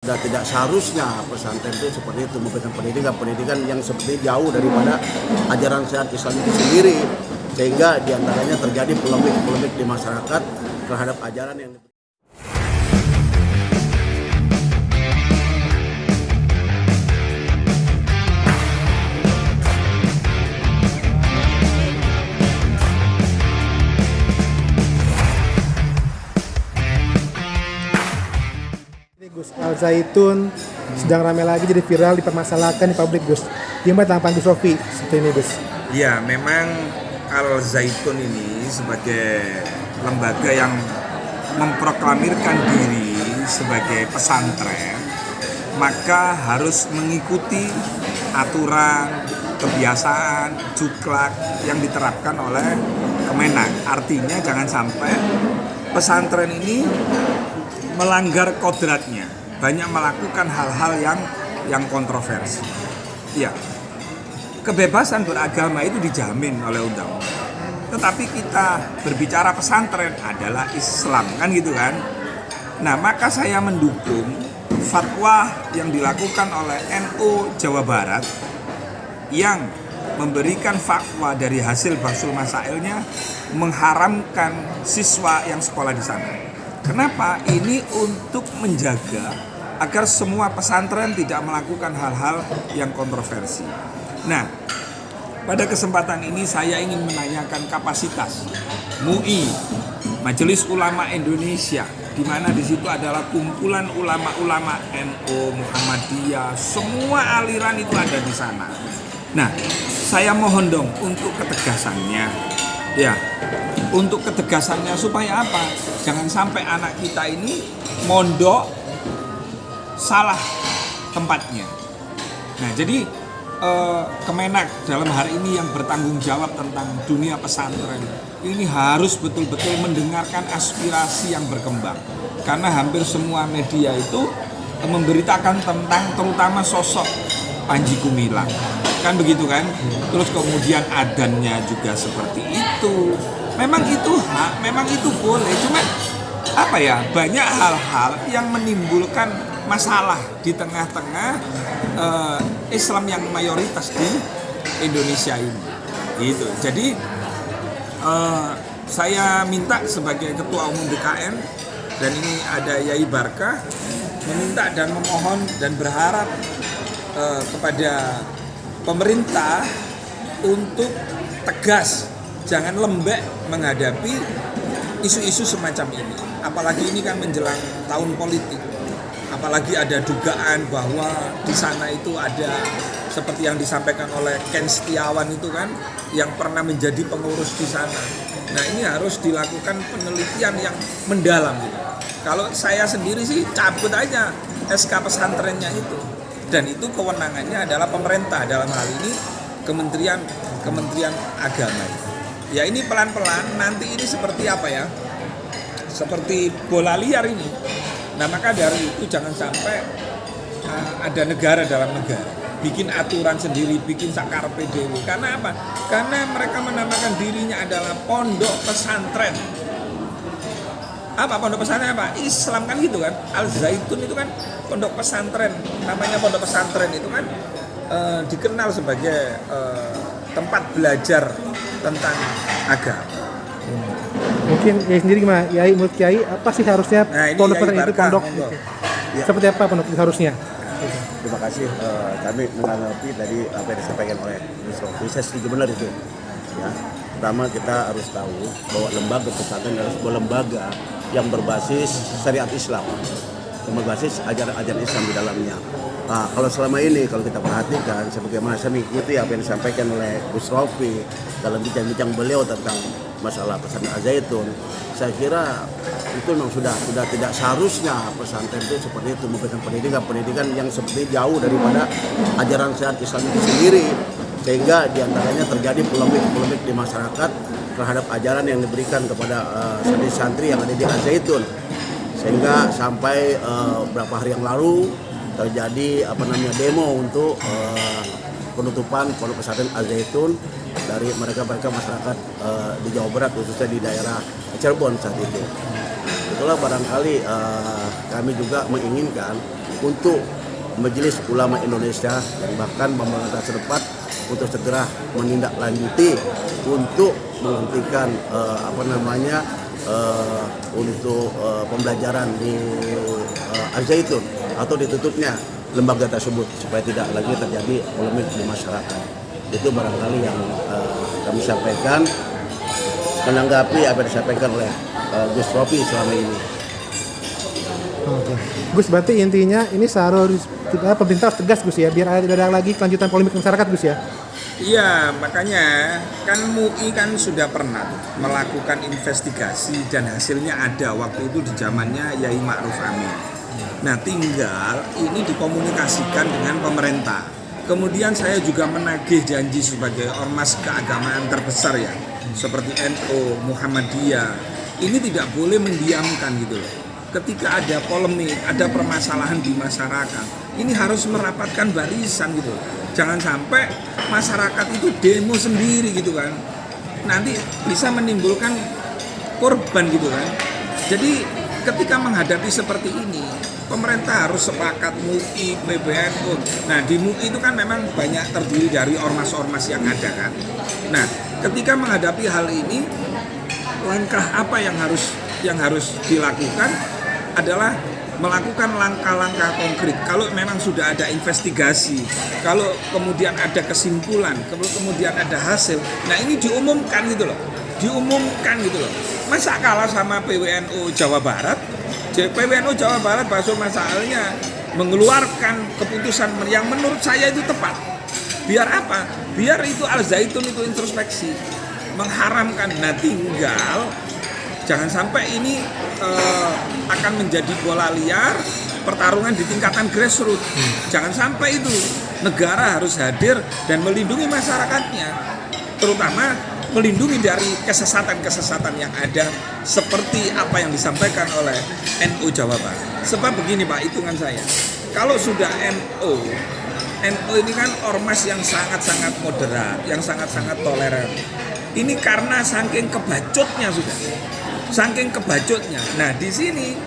sudah tidak seharusnya pesantren itu seperti itu, memberikan pendidikan yang seperti jauh daripada ajaran syariat Islam itu sendiri, sehingga diantaranya terjadi polemik di masyarakat terhadap ajaran yang Gus, Al Zaitun sedang ramai lagi jadi viral, dipermasalahkan di publik, Gus. Gimana tanggapan Gus Rofi seperti ini, Gus? Ya, memang Al Zaitun ini sebagai lembaga yang memproklamirkan diri sebagai pesantren, maka harus mengikuti aturan, kebiasaan, juklak yang diterapkan oleh Kemenak. Artinya jangan sampai pesantren ini melanggar kodratnya, banyak melakukan hal-hal yang kontroversi. Ya, kebebasan beragama itu dijamin oleh undang-undang. Tetapi kita berbicara pesantren adalah Islam, kan gitu kan? Nah, maka saya mendukung fatwa yang dilakukan oleh NU Jawa Barat yang memberikan fatwa dari hasil bahsul masailnya mengharamkan siswa yang sekolah di sana. Kenapa? Ini untuk menjaga agar semua pesantren tidak melakukan hal-hal yang kontroversi. Nah, pada kesempatan ini saya ingin menanyakan kapasitas MUI, Majelis Ulama Indonesia, di mana di situ adalah kumpulan ulama-ulama NU, Muhammadiyah, semua aliran itu ada di sana. Nah, saya mohon dong untuk ketegasannya. Ya, untuk ketegasannya supaya apa? Jangan sampai anak kita ini mondok salah tempatnya. Nah, jadi Kemenak dalam hari ini yang bertanggung jawab tentang dunia pesantren ini harus betul-betul mendengarkan aspirasi yang berkembang. Karena hampir semua media itu memberitakan tentang terutama sosok Panji Gumilang. Kan begitu kan? Terus kemudian adannya juga seperti itu. Memang itu hak, memang itu boleh. Cuma apa ya? Banyak hal-hal yang menimbulkan masalah di tengah-tengah Islam yang mayoritas di Indonesia ini. Gitu. Jadi saya minta sebagai Ketua Umum BKN dan ini ada Yai Barka meminta dan memohon dan berharap kepada pemerintah untuk tegas, jangan lembek menghadapi isu-isu semacam ini. Apalagi ini kan menjelang tahun politik. Apalagi ada dugaan bahwa di sana itu ada seperti yang disampaikan oleh Ken Setiawan itu kan, yang pernah menjadi pengurus di sana. Nah, ini harus dilakukan penelitian yang mendalam gitu. Kalau saya sendiri sih cabut aja SK pesantrennya itu. Dan itu kewenangannya adalah pemerintah, dalam hal ini Kementerian Agama. Ya, ini pelan-pelan nanti ini seperti apa ya? Seperti bola liar ini. Nah, maka dari itu jangan sampai ada negara dalam negara bikin aturan sendiri, bikin sakarpe dewe. Karena apa? Karena mereka menamakan dirinya adalah pondok pesantren. Apa pondok pesantren apa? Islam kan gitu kan. Al Zaitun itu kan pondok pesantren. Namanya pondok pesantren itu kan dikenal sebagai tempat belajar tentang agama. Mungkin Yai sendiri gimana? Yai, menurut Yai apa sih harusnya pondok pesantren itu pondok? Ya. Seperti apa pondok itu harusnya? Terima kasih. Kami menanggapi tadi apa yang disampaikan oleh Gus Rofi. Saya setuju benar itu. Ya. Pertama kita harus tahu bahwa lembaga pesantren adalah sebuah lembaga yang berbasis syariat Islam, yang berbasis ajaran-ajaran Islam di dalamnya. Nah, kalau selama ini kalau kita perhatikan, sebagaimana saya mengikuti apa yang disampaikan oleh Gus Rofi dalam bincang-bincang beliau tentang masalah pesantren Al Zaitun, saya kira itu memang sudah tidak seharusnya pesantren itu seperti itu, memberikan pendidikan yang seperti jauh daripada ajaran syariat Islam itu sendiri, sehingga diantaranya terjadi polemik di masyarakat terhadap ajaran yang diberikan kepada santri-santri yang ada di Al Zaitun, sehingga sampai beberapa hari yang lalu terjadi demo untuk penutupan pondok pesantren Al Zaitun dari mereka masyarakat di Jawa Barat, khususnya di daerah Cirebon saat itu. Itulah barangkali kami juga menginginkan untuk Majelis Ulama Indonesia dan bahkan pemerintah setempat untuk segera menindaklanjuti untuk menghentikan untuk pembelajaran di Al Zaitun atau ditutupnya lembaga tersebut supaya tidak lagi terjadi polemik di masyarakat. Itu barangkali yang kami sampaikan menanggapi apa yang disampaikan oleh Gus Rofi selama ini. Oke. Gus, berarti intinya ini seharusnya pemerintah harus tegas Gus ya, biar tidak ada lagi kelanjutan polemik masyarakat Gus ya. Iya, makanya kan MUI kan sudah pernah melakukan investigasi dan hasilnya ada waktu itu di zamannya Yai Ma'ruf Amin. Nah, tinggal ini dikomunikasikan dengan pemerintah. Kemudian saya juga menagih janji sebagai ormas keagamaan terbesar ya, seperti NU, Muhammadiyah. Ini tidak boleh mendiamkan gitu loh. Ketika ada polemik, ada permasalahan di masyarakat, ini harus merapatkan barisan gitu. Jangan sampai masyarakat itu demo sendiri gitu kan. Nanti bisa menimbulkan korban gitu kan. Jadi ketika menghadapi seperti ini, pemerintah harus sepakat MUI, PBNU. Nah, di MUI itu kan memang banyak terdiri dari ormas-ormas yang ada kan. Nah, ketika menghadapi hal ini, langkah apa yang harus dilakukan adalah melakukan langkah-langkah konkret. Kalau memang sudah ada investigasi, kalau kemudian ada kesimpulan, kalau kemudian ada hasil, nah ini diumumkan gitu loh. Masa kalah sama PWNU Jawa Barat? PWNU Jawa Barat Baso masalahnya mengeluarkan keputusan yang menurut saya itu tepat. Biar apa? Biar itu Al Zaitun itu introspeksi, mengharamkan. Nah, tinggal jangan sampai ini akan menjadi bola liar pertarungan di tingkatan grassroots. Jangan sampai itu. Negara harus hadir dan melindungi masyarakatnya, terutama melindungi dari kesesatan-kesesatan yang ada seperti apa yang disampaikan oleh NU Jawa Barat. Sebab begini Pak, hitungan saya, kalau sudah NU ini kan ormas yang sangat-sangat moderat, yang sangat-sangat toleran. Ini karena saking kebacotnya sudah. Nah, di sini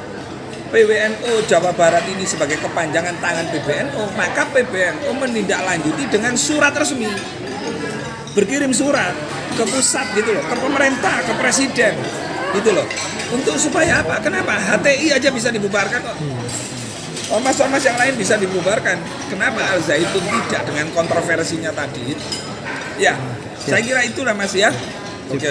PWNU Jawa Barat ini sebagai kepanjangan tangan PBNU, maka PBNU menindaklanjuti dengan surat resmi. Berkirim surat ke pusat gitu loh, ke pemerintah, ke presiden gitu loh. Untuk supaya apa? Kenapa? HTI aja bisa dibubarkan kok. Ormas-ormas yang lain bisa dibubarkan. Kenapa Al Zaitun tidak dengan kontroversinya tadi? Ya, saya kira itulah Mas ya. Oke.